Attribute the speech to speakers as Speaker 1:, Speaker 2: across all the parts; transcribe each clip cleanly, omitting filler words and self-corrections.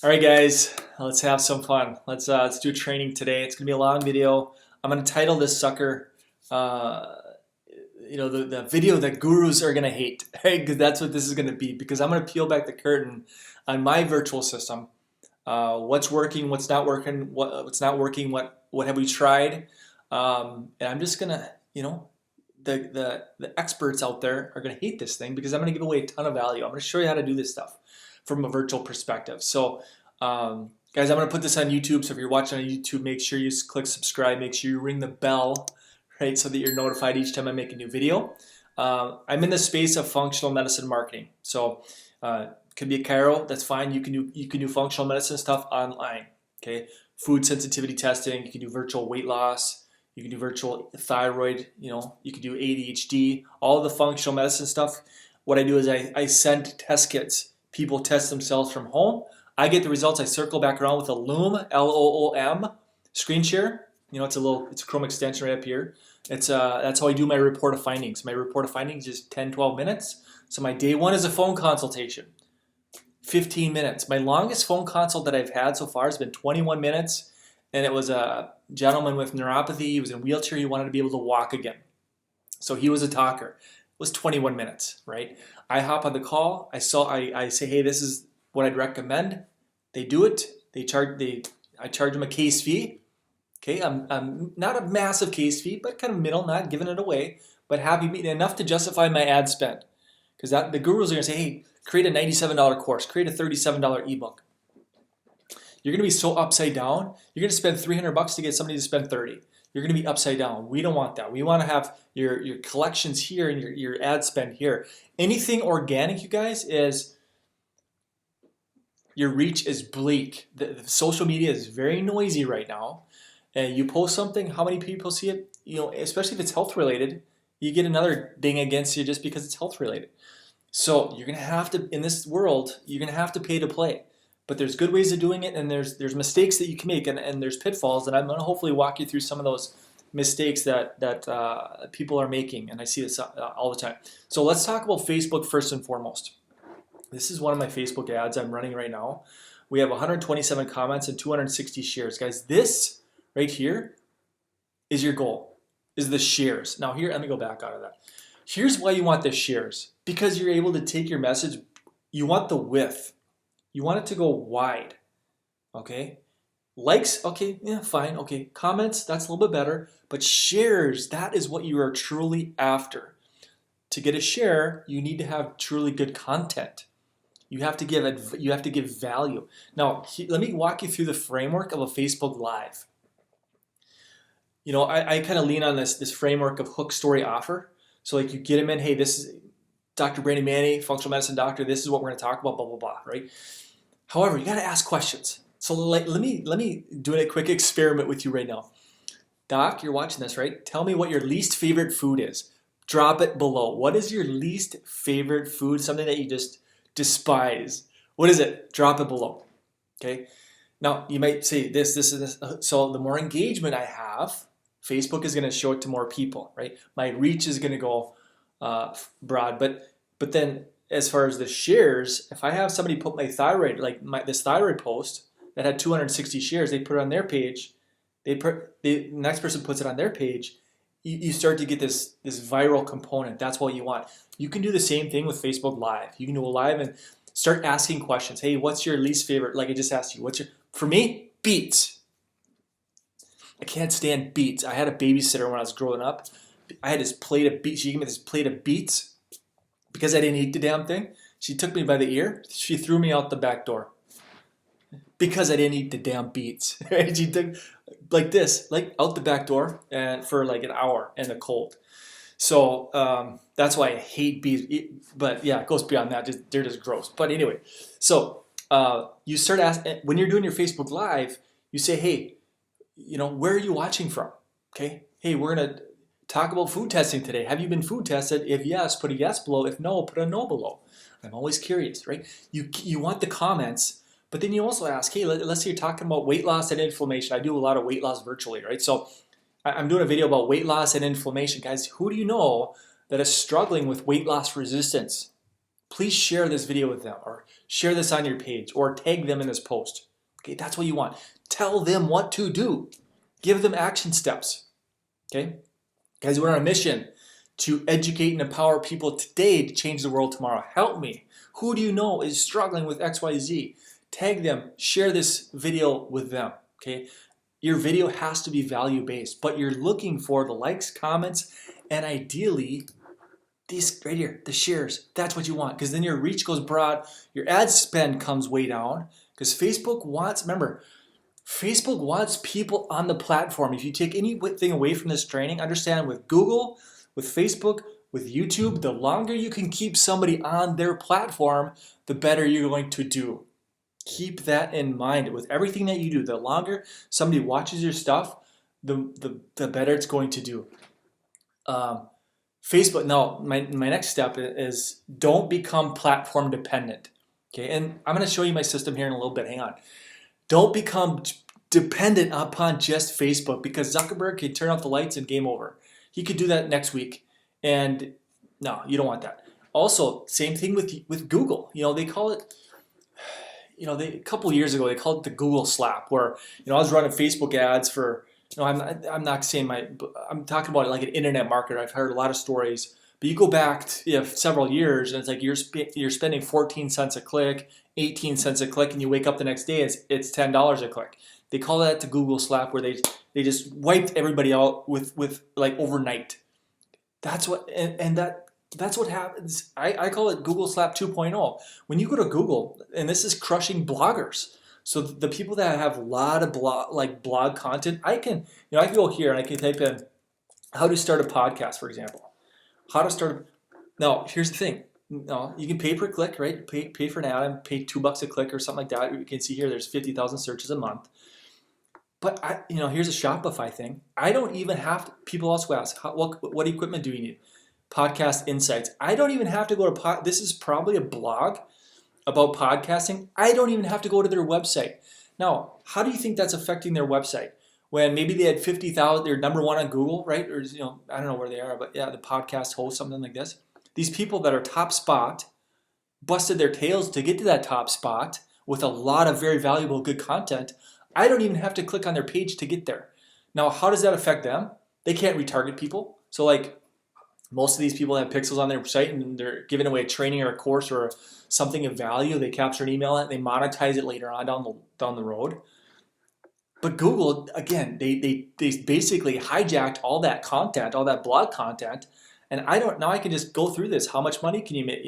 Speaker 1: All right, guys, let's have some fun. Let's do training today. It's gonna be a long video. I'm gonna title this sucker, the video that gurus are gonna hate, right? Because that's what this is gonna be. Because I'm gonna peel back the curtain on my virtual system. What's working, what's not working, what's not working, what have we tried? And I'm just gonna, the experts out there are gonna hate this thing because I'm gonna give away a ton of value. I'm gonna show you how to do this stuff from a virtual perspective. So guys, I'm gonna put this on YouTube. So if you're watching on YouTube, make sure you click subscribe, make sure you ring the bell, right? So that you're notified each time I make a new video. I'm in the space of functional medicine marketing. So could be a chiro, that's fine. You can do functional medicine stuff online. Okay, food sensitivity testing, you can do virtual weight loss, you can do virtual thyroid, you can do ADHD, all the functional medicine stuff. What I do is I send test kits. People test themselves from home. I get the results. I circle back around with a Loom, L-O-O-M, screen share. It's a Chrome extension right up here. That's how I do my report of findings. My report of findings is 10, 12 minutes. So my day one is a phone consultation, 15 minutes. My longest phone consult that I've had so far has been 21 minutes. And it was a gentleman with neuropathy. He was in a wheelchair. He wanted to be able to walk again. So he was a talker. It was 21 minutes, right? I hop on the call. I say, hey, this is what I'd recommend. They do it. I charge them a case fee. Okay, I'm not a massive case fee, but kind of middle, not giving it away, but happy enough to justify my ad spend. Because the gurus are gonna say, hey, create a $97 course, create a $37 ebook. You're gonna be so upside down. You're gonna spend $300 to get somebody to spend 30. You're gonna be upside down. We don't want that. We want to have your collections here and your ad spend here. Anything organic, you guys, is your reach is bleak. The social media is very noisy right now. And you post something, how many people see it? Especially if it's health related, you get another ding against you just because it's health related. So you're gonna have to, in this world, you're gonna have to pay to play. But there's good ways of doing it, and there's mistakes that you can make, and there's pitfalls, and I'm going to hopefully walk you through some of those mistakes that people are making, and I see this all the time. So let's talk about Facebook first and foremost. This is one of my Facebook ads I'm running right now. We have 127 comments and 260 shares. Guys, this right here is your goal, is the shares. Now here, let me go back out of that. Here's why you want the shares. Because you're able to take your message, you want the width. You want it to go wide, okay? Likes, okay, yeah, fine, okay. Comments, that's a little bit better. But shares, that is what you are truly after. To get a share, you need to have truly good content. You have to give value. Now, let me walk you through the framework of a Facebook Live. I kind of lean on this framework of hook, story, offer. So like you get them in, hey, this is Dr. Brandon Manny, functional medicine doctor. This is what we're going to talk about, blah, blah, blah, right? However, you got to ask questions. So let me do a quick experiment with you right now. Doc, you're watching this, right? Tell me what your least favorite food is. Drop it below. What is your least favorite food? Something that you just despise. What is it? Drop it below. Okay. Now you might say this. So the more engagement I have, Facebook is going to show it to more people, right? My reach is going to go broad, but then as far as the shares, if I have somebody put my thyroid, like this thyroid post that had 260 shares, they put it on their page. The next person puts it on their page. You start to get this viral component. That's what you want. You can do the same thing with Facebook Live. You can do a live and start asking questions. Hey, what's your least favorite? Like I just asked you, for me, beets. I can't stand beets. I had a babysitter when I was growing up. I had this plate of beets. She gave me this plate of beets. Because I didn't eat the damn thing, she took me by the ear. She threw me out the back door. Because I didn't eat the damn beets. She took like this, like out the back door, and for like an hour in the cold. So that's why I hate beets. But yeah, it goes beyond that. They're just gross. But anyway, so you start asking when you're doing your Facebook Live. You say, hey, where are you watching from? Okay. Hey, we're gonna talk about food testing today. Have you been food tested? If yes, put a yes below. If no, put a no below. I'm always curious, right? You want the comments, but then you also ask, hey, let's say you're talking about weight loss and inflammation. I do a lot of weight loss virtually, right? So I'm doing a video about weight loss and inflammation. Guys, who do you know that is struggling with weight loss resistance? please share this video with them, or share this on your page, or tag them in this post. Okay, that's what you want. Tell them what to do. Give them action steps. Okay, guys, we're on a mission to educate and empower people today to change the world tomorrow. Help me. Who do you know is struggling with XYZ? Tag them, share this video with them. Okay, your video has to be value-based, but you're looking for the likes, comments, and ideally these right here, the shares. That's what you want, because then your reach goes broad, your ad spend comes way down, because Facebook wants, remember, Facebook wants people on the platform. If you take anything away from this training, understand with Google, with Facebook, with YouTube, the longer you can keep somebody on their platform, the better you're going to do. Keep that in mind with everything that you do. The longer somebody watches your stuff, the better it's going to do. Facebook, now my next step is don't become platform dependent. Okay, and I'm going to show you my system here in a little bit. Hang on. Don't become dependent upon just Facebook, because Zuckerberg can turn off the lights and game over. He could do that next week, and no, you don't want that. Also, same thing with Google. You know, they call it, you know, a couple of years ago they called it the Google slap, where, you know, I was running Facebook ads for, you know, I'm not saying I'm talking about it like an internet marketer. I've heard a lot of stories, but you go back several years, and it's like you're spending 14 cents a click, 18 cents a click, and you wake up the next day, it's $10 a click. They call that the Google slap, where they just wiped everybody out with like overnight. That's what that's what happens. I call it Google slap 2.0. When you go to Google, and this is crushing bloggers. So the people that have a lot of blog content, I can go here and I can type in how to start a podcast, for example. Now, here's the thing. No, you can pay per click, right? Pay for an ad and pay $2 a click or something like that. You can see here there's 50,000 searches a month. But here's a Shopify thing. I don't even have to. People also ask, what equipment do you need? Podcast Insights. I don't even have to go to this is probably a blog about podcasting. I don't even have to go to their website. Now, how do you think that's affecting their website? When maybe they had 50,000, they're number one on Google, right? Or I don't know where they are, but yeah, the podcast host, something like this. These people that are top spot busted their tails to get to that top spot with a lot of very valuable, good content. I don't even have to click on their page to get there. Now, how does that affect them? They can't retarget people. So like most of these people have pixels on their site, and they're giving away a training or a course or something of value. They capture an email and they monetize it later on down the road. But Google, again, they basically hijacked all that content, all that blog content, and now I can just go through this. How much money can you make?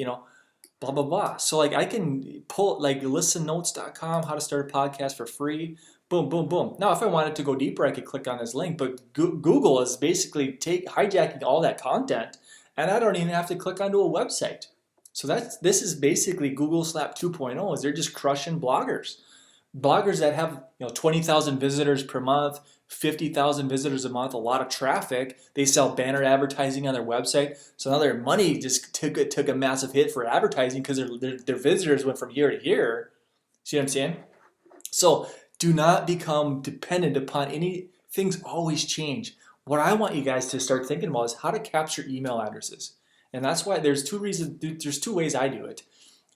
Speaker 1: Blah blah blah. So like I can pull like listennotes.com, how to start a podcast for free. Boom, boom, boom. Now, if I wanted to go deeper, I could click on this link, but Google is basically hijacking all that content, and I don't even have to click onto a website. So this is basically Google Slap 2.0, is they're just crushing bloggers. Bloggers that have 20,000 visitors per month, 50,000 visitors a month, a lot of traffic. They sell banner advertising on their website. So now their money just took a massive hit for advertising because their visitors went from here to here. See what I'm saying? So do not become dependent upon any. Things always change. What I want you guys to start thinking about is how to capture email addresses. And that's why there's two ways I do it.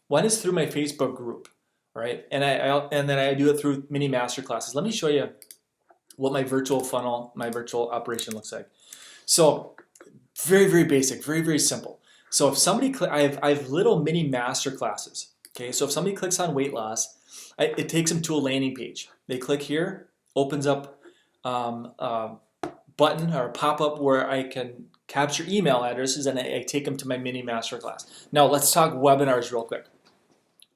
Speaker 1: One is through my Facebook group, right? And then I do it through mini masterclasses. Let me show you what my virtual funnel, my virtual operation looks like. So very, very basic, very, very simple. So if somebody, I have little mini masterclasses. Okay, so if somebody clicks on weight loss, it takes them to a landing page. They click here, opens up a button or a pop-up where I can capture email addresses, and I take them to my mini masterclass. Now let's talk webinars real quick.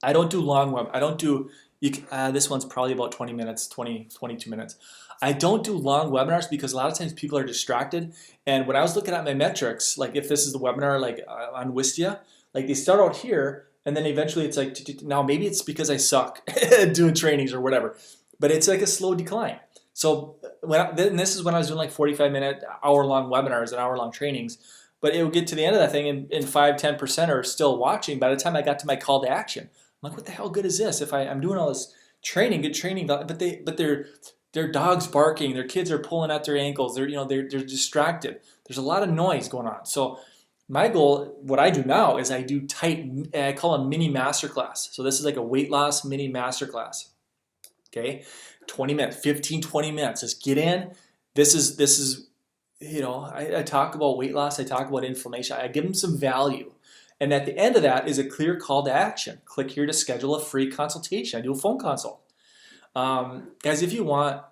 Speaker 1: I don't do long I don't do, this one's probably about 20 minutes, 22 minutes. I don't do long webinars because a lot of times people are distracted. And when I was looking at my metrics, like if this is the webinar like on Wistia, like they start out here, and then eventually it's like, now maybe it's because I suck at doing trainings or whatever, but it's like a slow decline. So this is when I was doing like 45-minute, hour-long webinars and hour-long trainings, but it would get to the end of that thing and 5-10% are still watching. By the time I got to my call to action, I'm like, what the hell good is this? If I'm doing all this training, good training, but their dog's barking, their kids are pulling at their ankles, they're distracted. There's a lot of noise going on. So My goal, what I do now is I do I call a mini masterclass. So this is like a weight loss mini masterclass. Okay, 20 minutes, 15, 20 minutes. Just get in. This is, I talk about weight loss. I talk about inflammation. I give them some value. And at the end of that is a clear call to action. Click here to schedule a free consultation. I do a phone consult. Guys, if you want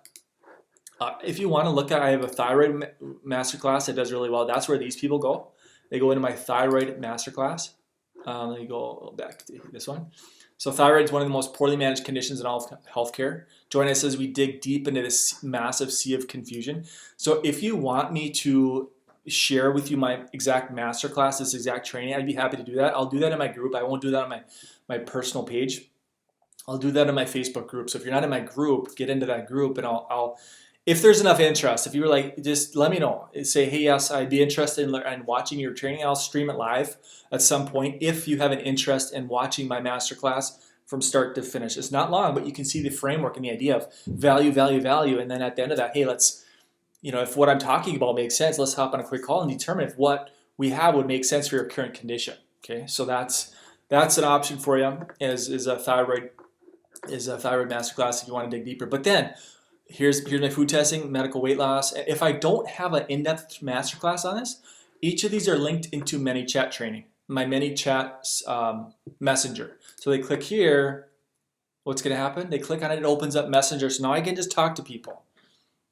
Speaker 1: to look at, I have a thyroid masterclass that does really well. That's where these people go. They go into my thyroid masterclass. Let me go back to this one. So thyroid is one of the most poorly managed conditions in all of healthcare. Join us as we dig deep into this massive sea of confusion. So if you want me to share with you my exact masterclass, this exact training, I'd be happy to do that. I'll do that in my group. I won't do that on my personal page. I'll do that in my Facebook group. So if you're not in my group, get into that group, and I'll if there's enough interest, if you were like, just let me know. Say, hey, yes, I'd be interested in watching your training. I'll stream it live at some point if you have an interest in watching my masterclass from start to finish. It's not long, but you can see the framework and the idea of value, value, value. And then at the end of that, hey, let's, if what I'm talking about makes sense, let's hop on a quick call and determine if what we have would make sense for your current condition. Okay, so that's an option for you is a thyroid masterclass if you want to dig deeper. But then here's my food testing, medical weight loss. If I don't have an in-depth masterclass on this, each of these are linked into ManyChat training, my ManyChat messenger. So they click here, what's going to happen? They click on it, it opens up Messenger. So now I can just talk to people.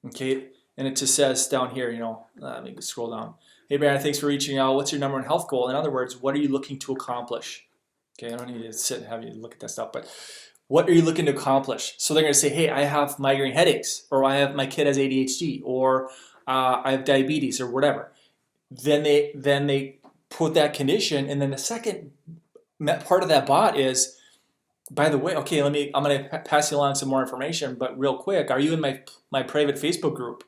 Speaker 1: Okay, and it just says down here, let me scroll down. Hey, Brandon, thanks for reaching out. What's your number one health goal? In other words, what are you looking to accomplish? Okay, I don't need to sit and have you look at that stuff, but what are you looking to accomplish? So they're going to say, hey, I have migraine headaches, or my kid has ADHD, or I have diabetes, or whatever. Then they put that condition, and then the second part of that bot is, by the way, okay, I'm going to pass you along some more information, but real quick, are you in my private Facebook group?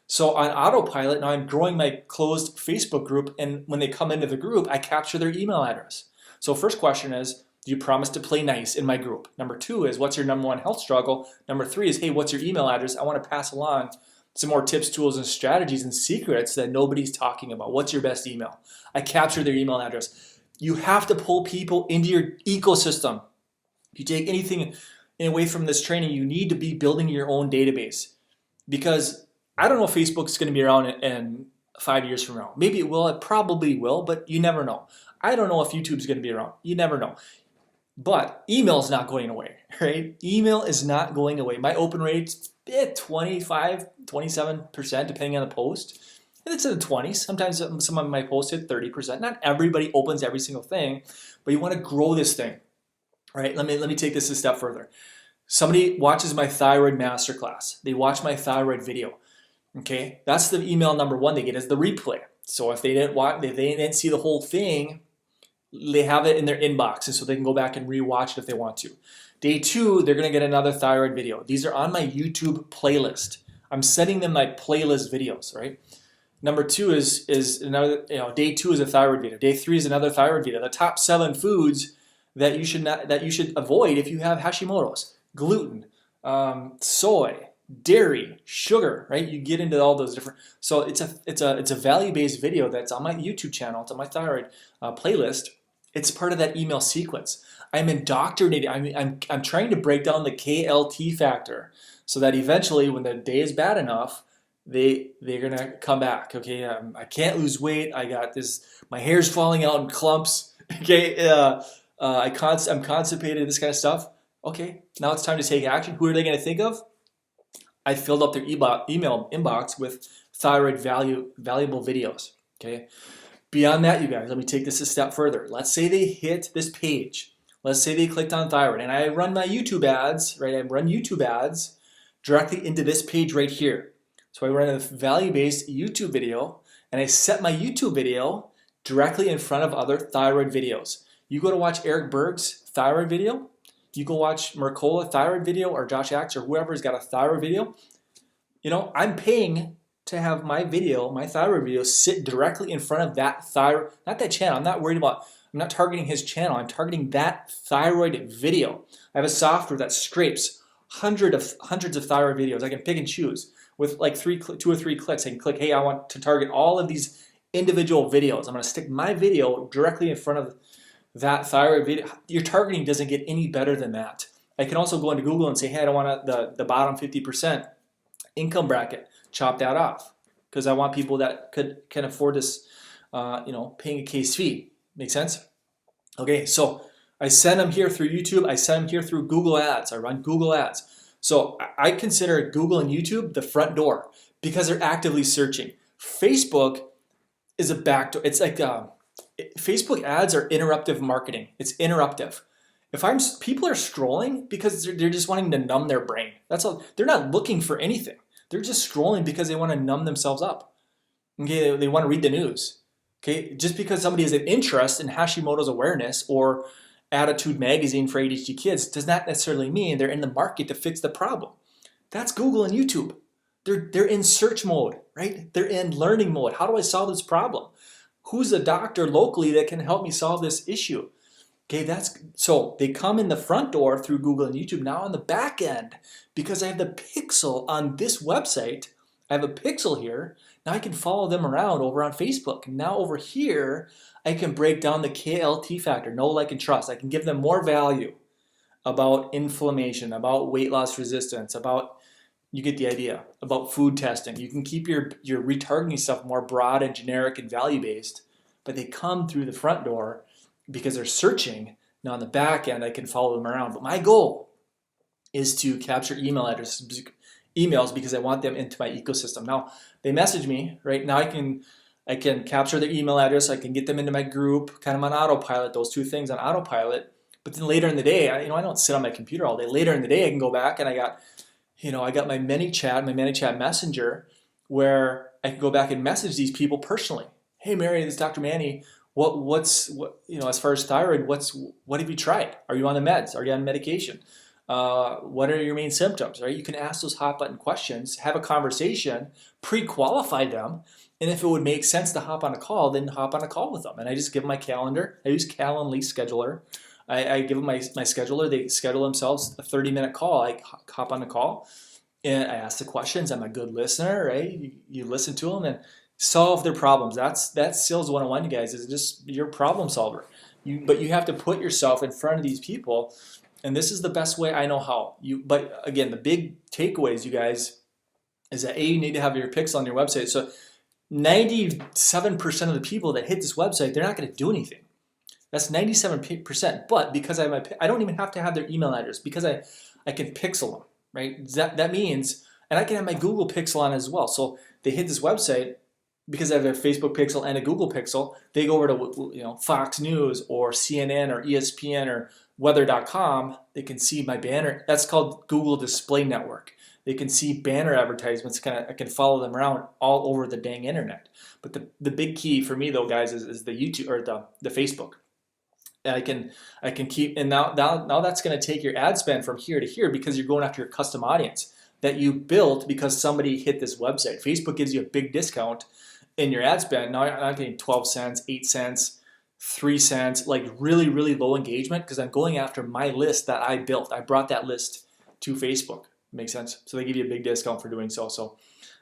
Speaker 1: So on autopilot, now I'm growing my closed Facebook group, and when they come into the group, I capture their email address. So first question is, do you promise to play nice in my group? Number 2 is, what's your number one health struggle? Number 3 is, hey, what's your email address? I want to pass along some more tips, tools, and strategies and secrets that nobody's talking about. What's your best email? I capture their email address. You have to pull people into your ecosystem. If you take anything away from this training, you need to be building your own database, because I don't know if Facebook's going to be around in 5 years from now. Maybe it will. It probably will, but you never know. I don't know if YouTube's going to be around. You never know. But email is not going away, right? Email is not going away. My open rate's 25, 27%, depending on the post. And it's in the 20s. Sometimes some of my posts hit 30%. Not everybody opens every single thing, but you want to grow this thing, right? Let me take this a step further. Somebody watches my thyroid masterclass. They watch my thyroid video. Okay, that's the email number 1 they get is the replay. So if they didn't see the whole thing, they have it in their inbox, and so they can go back and rewatch it if they want to. Day 2, they're going to get another thyroid video. These are on my YouTube playlist. I'm sending them my playlist videos, right? Number 2 is another, day 2 is a thyroid video. Day 3 is another thyroid video. The top 7 foods that you should avoid if you have Hashimoto's: gluten, soy, dairy, sugar, right? You get into all those different. So it's a value-based video that's on my YouTube channel. It's on my thyroid playlist. It's part of that email sequence. I'm indoctrinating. I'm trying to break down the KLT factor so that eventually, when the day is bad enough, they're gonna come back. Okay, I can't lose weight. I got this. My hair's falling out in clumps. Okay, I'm constipated. This kind of stuff. Okay, now it's time to take action. Who are they gonna think of? I filled up their email inbox with thyroid valuable videos. Okay. Beyond that, you guys, let me take this a step further. Let's say they hit this page. Let's say they clicked on thyroid, and I run my YouTube ads, right? I run YouTube ads directly into this page right here. So I run a value-based YouTube video, and I set my YouTube video directly in front of other thyroid videos. You go to watch Eric Berg's thyroid video, you go watch Mercola thyroid video, or Josh Axe, or whoever's got a thyroid video. I'm paying to have my thyroid video, sit directly in front of that thyroid, not that channel. I'm not targeting his channel. I'm targeting that thyroid video. I have a software that scrapes hundreds of thyroid videos. I can pick and choose with like 2 or 3 clicks. I can click, hey, I want to target all of these individual videos. I'm going to stick my video directly in front of that thyroid video. Your targeting doesn't get any better than that. I can also go into Google and say, hey, I don't want the bottom 50% income bracket, chop that off, because I want people that can afford this, paying a case fee. Make sense? Okay, so I send them here through YouTube. I send them here through Google Ads. I run Google Ads. So I consider Google and YouTube the front door because they're actively searching. Facebook is a back door. It's like Facebook ads are interruptive marketing. It's interruptive. People are scrolling because they're just wanting to numb their brain. That's all. They're not looking for anything. They're just scrolling because they want to numb themselves up. Okay, they want to read the news. Okay, just because somebody has an interest in Hashimoto's awareness or Attitude Magazine for ADHD kids does not necessarily mean they're in the market to fix the problem. That's Google and YouTube. They're in search mode, right? They're in learning mode. How do I solve this problem? Who's a doctor locally that can help me solve this issue? Okay, so they come in the front door through Google and YouTube. Now on the back end, because I have the pixel on this website, I have a pixel here. Now I can follow them around over on Facebook. Now over here, I can break down the KLT factor, know, like, and trust. I can give them more value about inflammation, about weight loss resistance, about, you get the idea, about food testing. You can keep your retargeting stuff more broad and generic and value-based, but they come through the front door because they're searching. Now on the back end, I can follow them around. But my goal is to capture emails because I want them into my ecosystem. Now they message me, right? Now I can capture their email address. I can get them into my group, kind of on autopilot, those two things on autopilot. But then later in the day, I don't sit on my computer all day. Later in the day, I can go back and I got my ManyChat messenger, where I can go back and message these people personally. Hey Mary, this is Dr. Manny. What's as far as thyroid, what have you tried? Are you on the meds? Are you on medication? What are your main symptoms, right? You can ask those hot button questions, have a conversation, pre-qualify them, and if it would make sense to hop on a call, then hop on a call with them. And I just give them my calendar. I use Calendly scheduler. I give them my scheduler. They schedule themselves a 30-minute call. I hop on the call and I ask the questions. I'm a good listener, right? You listen to them and solve their problems. That's sales 101, you guys, is just your problem solver. But you have to put yourself in front of these people, and this is the best way I know how. But again, the big takeaways, you guys, is that you need to have your pixel on your website. So 97% of the people that hit this website, they're not going to do anything. That's 97%. But because I don't even have to have their email address, because I can pixel them, right? That means, and I can have my Google pixel on as well. So they hit this website, because I have a Facebook pixel and a Google pixel, they go over to Fox News or CNN or ESPN or weather.com. They can see my banner. That's called Google Display Network. They can see banner advertisements. I can follow them around all over the dang internet. But the big key for me though, guys, is the YouTube or the Facebook. And I can keep, and now that's going to take your ad spend from here to here, because you're going after your custom audience that you built because somebody hit this website. Facebook gives you a big discount in your ad spend. Now I'm not getting 12 cents, 8 cents, 3 cents, like really, really low engagement, because I'm going after my list that I built. I brought that list to Facebook. Makes sense? So they give you a big discount for doing so. So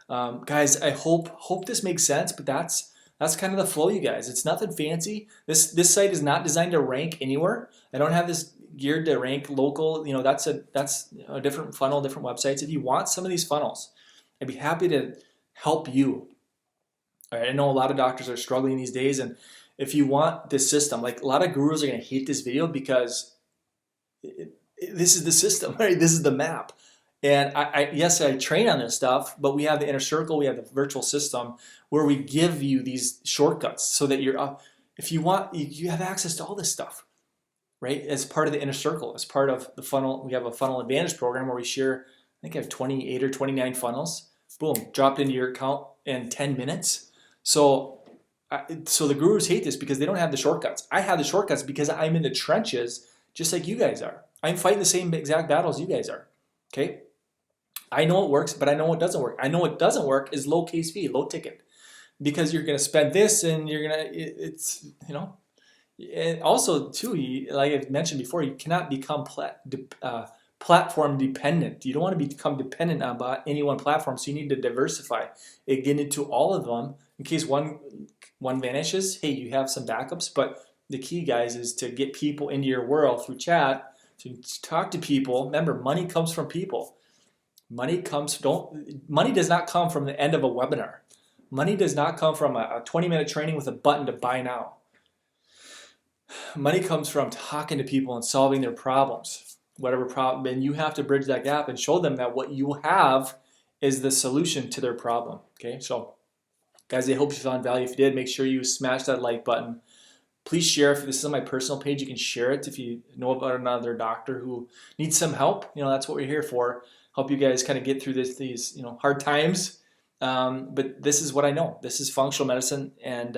Speaker 1: guys, I hope this makes sense, but that's kind of the flow, you guys. It's nothing fancy. This site is not designed to rank anywhere. I don't have this geared to rank local. That's a different funnel, different websites. If you want some of these funnels, I'd be happy to help you. All right, I know a lot of doctors are struggling these days, and if you want this system, like a lot of gurus are going to hate this video because this is the system, right? This is the map. And yes, I train on this stuff, but we have the inner circle, we have the virtual system where we give you these shortcuts so that if you want, you have access to all this stuff, right? As part of the inner circle, as part of the funnel, we have a funnel advantage program where we share, I think I have 28 or 29 funnels, boom, dropped into your account in 10 minutes. So the gurus hate this because they don't have the shortcuts. I have the shortcuts because I'm in the trenches just like you guys are. I'm fighting the same exact battles you guys are, okay? I know it works, but I know what doesn't work. I know what doesn't work is low case fee, low ticket, because you're going to spend this and you're going to, and also too, like I mentioned before, you cannot become platform dependent. You don't want to become dependent on any one platform, so you need to diversify and get into all of them in case one vanishes. Hey, you have some backups, but the key, guys, is to get people into your world through chat, to talk to people. Remember, money comes from people. Money does not come from the end of a webinar. Money does not come from a 20-minute training with a button to buy now. Money comes from talking to people and solving their problems, whatever problem, and you have to bridge that gap and show them that what you have is the solution to their problem. Okay, so guys, I hope you found value. If you did, make sure you smash that like button. Please share. If this is on my personal page, you can share it. If you know about another doctor who needs some help, that's what we're here for. Help you guys kind of get through these hard times. But this is what I know. This is functional medicine, and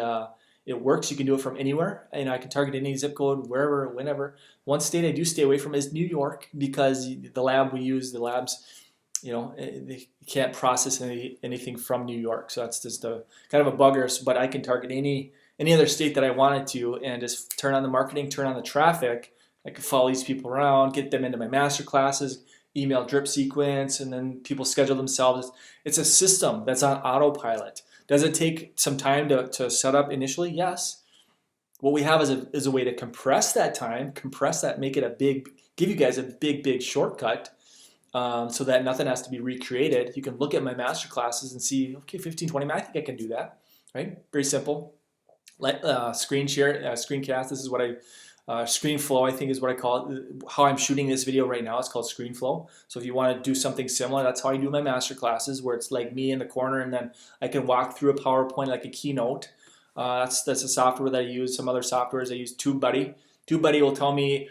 Speaker 1: it works. You can do it from anywhere. I can target any zip code, wherever, whenever. One state I do stay away from is New York, because the lab we use, the labs, they can't process anything from New York. So that's just a kind of a bugger. But I can target any other state that I wanted to, and just turn on the marketing, turn on the traffic. I can follow these people around, get them into my master classes, email drip sequence, and then people schedule themselves. It's a system that's on autopilot. Does it take some time to set up initially? Yes. What we have is a way to compress that time, make it give you guys a big shortcut, so that nothing has to be recreated. You can look at my master classes and see, okay, 15, 20 minutes, I think I can do that, right? Very simple. Screen share, screencast. This is what screen flow, I think is what I call it. How I'm shooting this video right now, it's called screen flow. So if you want to do something similar, that's how I do my master classes, where it's like me in the corner, and then I can walk through a PowerPoint like a keynote. That's a software that I use. Some other softwares I use. TubeBuddy. TubeBuddy will tell me,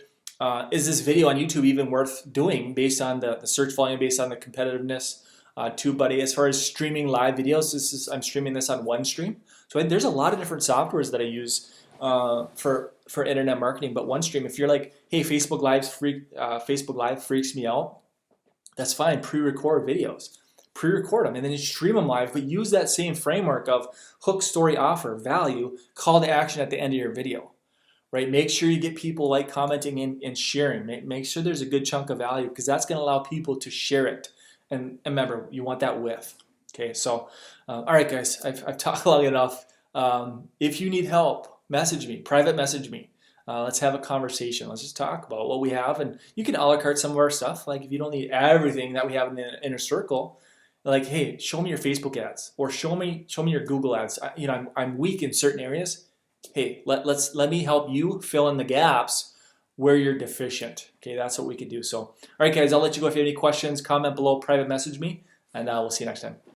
Speaker 1: is this video on YouTube even worth doing based on the search volume, based on the competitiveness. TubeBuddy. As far as streaming live videos, I'm streaming this on OneStream. So there's a lot of different softwares that I use for internet marketing. But OneStream, if you're like, hey, Facebook Live freaks me out, that's fine. Pre-record videos, pre-record them, and then you stream them live. But use that same framework of hook, story, offer, value, call to action at the end of your video. Right? Make sure you get people commenting, and sharing. Make sure there's a good chunk of value, because that's going to allow people to share it. And remember, you want that with. Okay, so all right, guys, I've talked long enough. If you need help, message me, private message me. Let's have a conversation. Let's just talk about what we have, and you can a la carte some of our stuff. Like if you don't need everything that we have in the inner circle, like, hey, show me your Facebook ads, or show me your Google ads. I'm weak in certain areas. Hey, let me help you fill in the gaps where you're deficient. Okay, that's what we can do. So, all right, guys, I'll let you go. If you have any questions, comment below, private message me, and we'll see you next time.